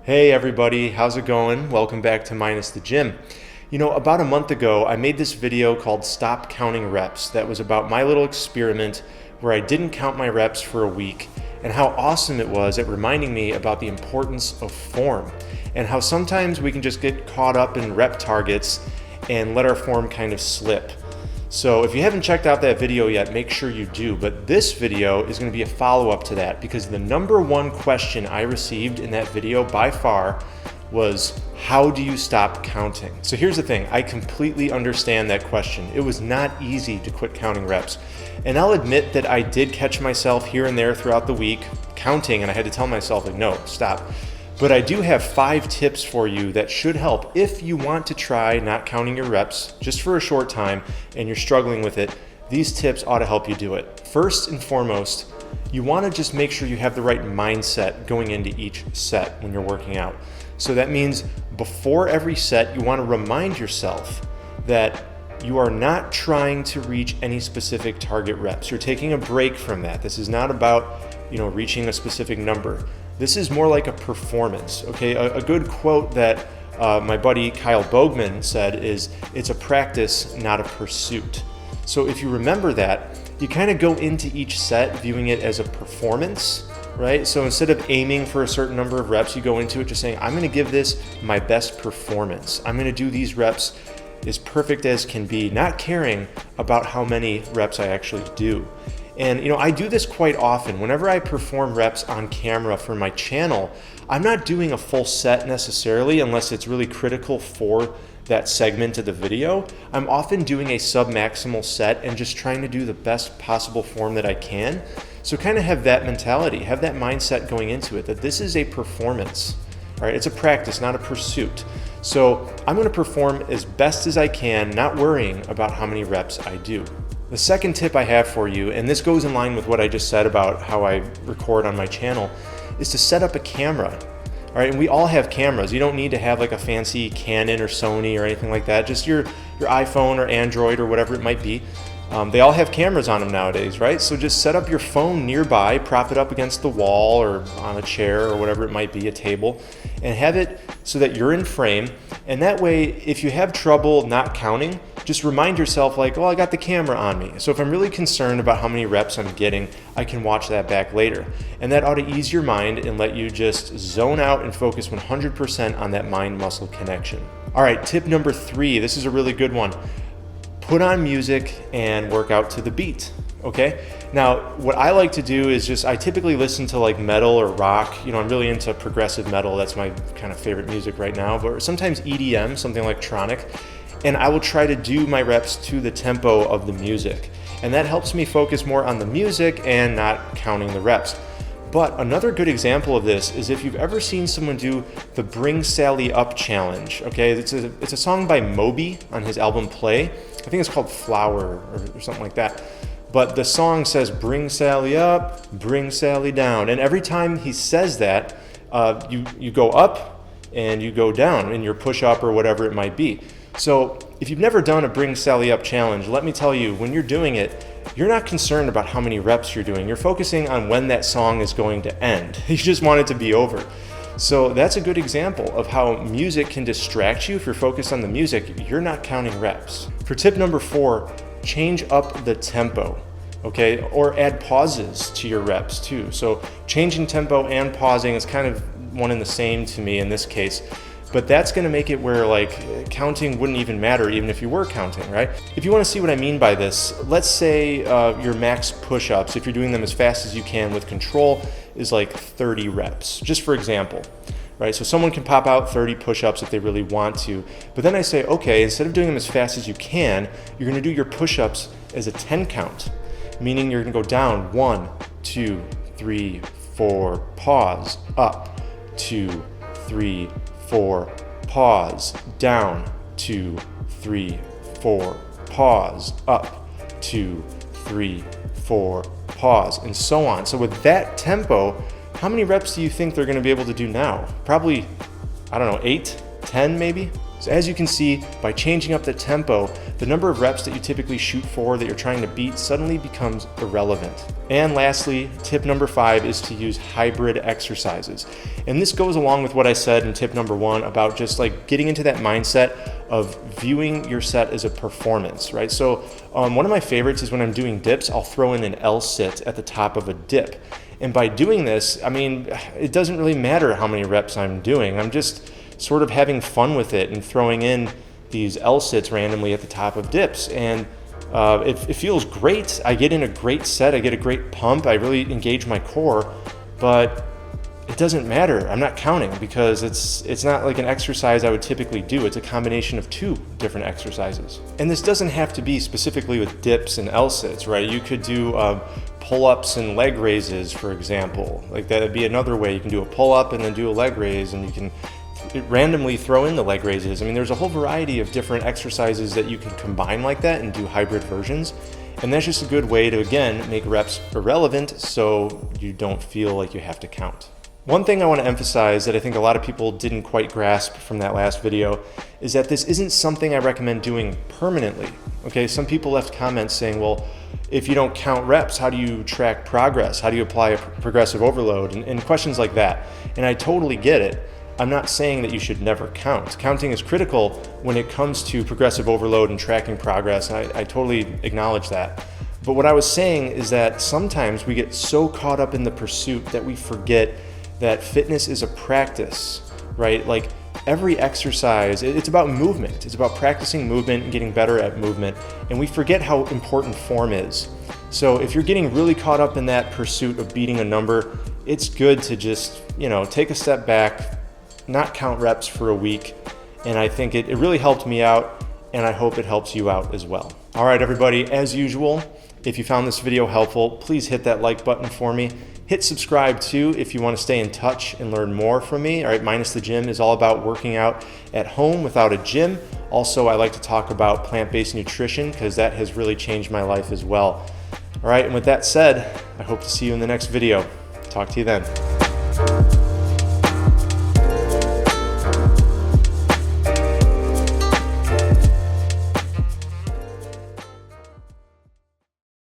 Hey everybody, how's it going? Welcome back to Minus the Gym. About a month ago, I made this video called Stop Counting Reps that was about my little experiment where I didn't count my reps for a week and how awesome it was at reminding me about the importance of form and how sometimes we can just get caught up in rep targets and let our form kind of slip. So if you haven't checked out that video yet, make sure you do. But this video is going to be a follow-up to that because the number one question I received in that video by far was, how do you stop counting? So here's the thing, I completely understand that question. It was not easy to quit counting reps. And I'll admit that I did catch myself here and there throughout the week counting, and I had to tell myself, like, no, stop. But I do have 5 tips for you that should help if you want to try not counting your reps just for a short time and you're struggling with it. These tips ought to help you do it. First and foremost, you want to just make sure you have the right mindset going into each set when you're working out. So that means before every set, you want to remind yourself that you are not trying to reach any specific target reps. You're taking a break from that. This is not about, reaching a specific number. This is more like a performance, okay? A good quote that my buddy Kyle Bogman said is, it's a practice, not a pursuit. So if you remember that, you kind of go into each set viewing it as a performance, right? So instead of aiming for a certain number of reps, you go into it just saying, I'm gonna give this my best performance. I'm gonna do these reps as perfect as can be, not caring about how many reps I actually do. And I do this quite often. Whenever I perform reps on camera for my channel, I'm not doing a full set necessarily unless it's really critical for that segment of the video. I'm often doing a sub-maximal set and just trying to do the best possible form that I can. So kind of have that mentality, have that mindset going into it, that this is a performance, all right? It's a practice, not a pursuit. So I'm gonna perform as best as I can, not worrying about how many reps I do. The second tip I have for you, and this goes in line with what I just said about how I record on my channel, is to set up a camera. All right, and we all have cameras. You don't need to have like a fancy Canon or Sony or anything like that. Just your iPhone or Android or whatever it might be. They all have cameras on them nowadays, right? So just set up your phone nearby, prop it up against the wall or on a chair or whatever it might be, a table, and have it so that you're in frame. And that way, if you have trouble not counting, just remind yourself like, I got the camera on me. So if I'm really concerned about how many reps I'm getting, I can watch that back later. And that ought to ease your mind and let you just zone out and focus 100% on that mind-muscle connection. All right, tip number 3, this is a really good one. Put on music and work out to the beat, okay? Now, what I like to do is I typically listen to like metal or rock. I'm really into progressive metal. That's my kind of favorite music right now, but sometimes EDM, something electronic. And I will try to do my reps to the tempo of the music. And that helps me focus more on the music and not counting the reps. But another good example of this is if you've ever seen someone do the Bring Sally Up challenge, okay? It's a song by Moby on his album Play. I think it's called Flower or something like that. But the song says, bring Sally up, bring Sally down. And every time he says that, you go up and you go down in your push-up or whatever it might be. So if you've never done a Bring Sally Up challenge, let me tell you, when you're doing it, you're not concerned about how many reps you're doing. You're focusing on when that song is going to end. You just want it to be over. So that's a good example of how music can distract you. If you're focused on the music, you're not counting reps. For tip number 4, change up the tempo, okay? Or add pauses to your reps too. So changing tempo and pausing is kind of one and the same to me in this case. But that's gonna make it where like counting wouldn't even matter even if you were counting, right? If you wanna see what I mean by this, let's say your max push-ups, if you're doing them as fast as you can with control, is like 30 reps, just for example, right? So someone can pop out 30 push-ups if they really want to, but then I say, okay, instead of doing them as fast as you can, you're gonna do your push-ups as a 10 count, meaning you're gonna go down 1, 2, 3, 4, pause, up, 2, 3, 4, pause, down, 2, 3, 4, pause, up, 2, 3, 4, pause, and so on. So with that tempo, how many reps do you think they're gonna be able to do now? Probably, 8, 10 maybe? So as you can see, by changing up the tempo, the number of reps that you typically shoot for, that you're trying to beat, suddenly becomes irrelevant. And lastly, tip number 5 is to use hybrid exercises. And this goes along with what I said in tip number 1 about just like getting into that mindset of viewing your set as a performance, right? So one of my favorites is when I'm doing dips, I'll throw in an L sit at the top of a dip. And by doing this, I mean, it doesn't really matter how many reps I'm doing. I'm just sort of having fun with it and throwing in these L sits randomly at the top of dips. And it feels great. I get in a great set. I get a great pump. I really engage my core, but it doesn't matter. I'm not counting because it's not like an exercise I would typically do. It's a combination of 2 different exercises. And this doesn't have to be specifically with dips and L sits, right? You could do pull-ups and leg raises, for example. Like that would be another way. You can do a pull-up and then do a leg raise, and you can randomly throw in the leg raises. I mean, there's a whole variety of different exercises that you can combine like that and do hybrid versions. And that's just a good way to, again, make reps irrelevant so you don't feel like you have to count. One thing I want to emphasize that I think a lot of people didn't quite grasp from that last video is that this isn't something I recommend doing permanently. Okay, some people left comments saying, well, if you don't count reps, how do you track progress? How do you apply a progressive overload? And questions like that. And I totally get it. I'm not saying that you should never count. Counting is critical when it comes to progressive overload and tracking progress. I totally acknowledge that. But what I was saying is that sometimes we get so caught up in the pursuit that we forget that fitness is a practice, right? Like every exercise, it's about movement. It's about practicing movement and getting better at movement. And we forget how important form is. So if you're getting really caught up in that pursuit of beating a number, it's good to just, take a step back, not count reps for a week. And I think it really helped me out, and I hope it helps you out as well. All right, everybody, as usual, if you found this video helpful, please hit that like button for me. Hit subscribe too if you want to stay in touch and learn more from me. All right, Minus the Gym is all about working out at home without a gym. Also, I like to talk about plant-based nutrition because that has really changed my life as well. All right, and with that said, I hope to see you in the next video. Talk to you then.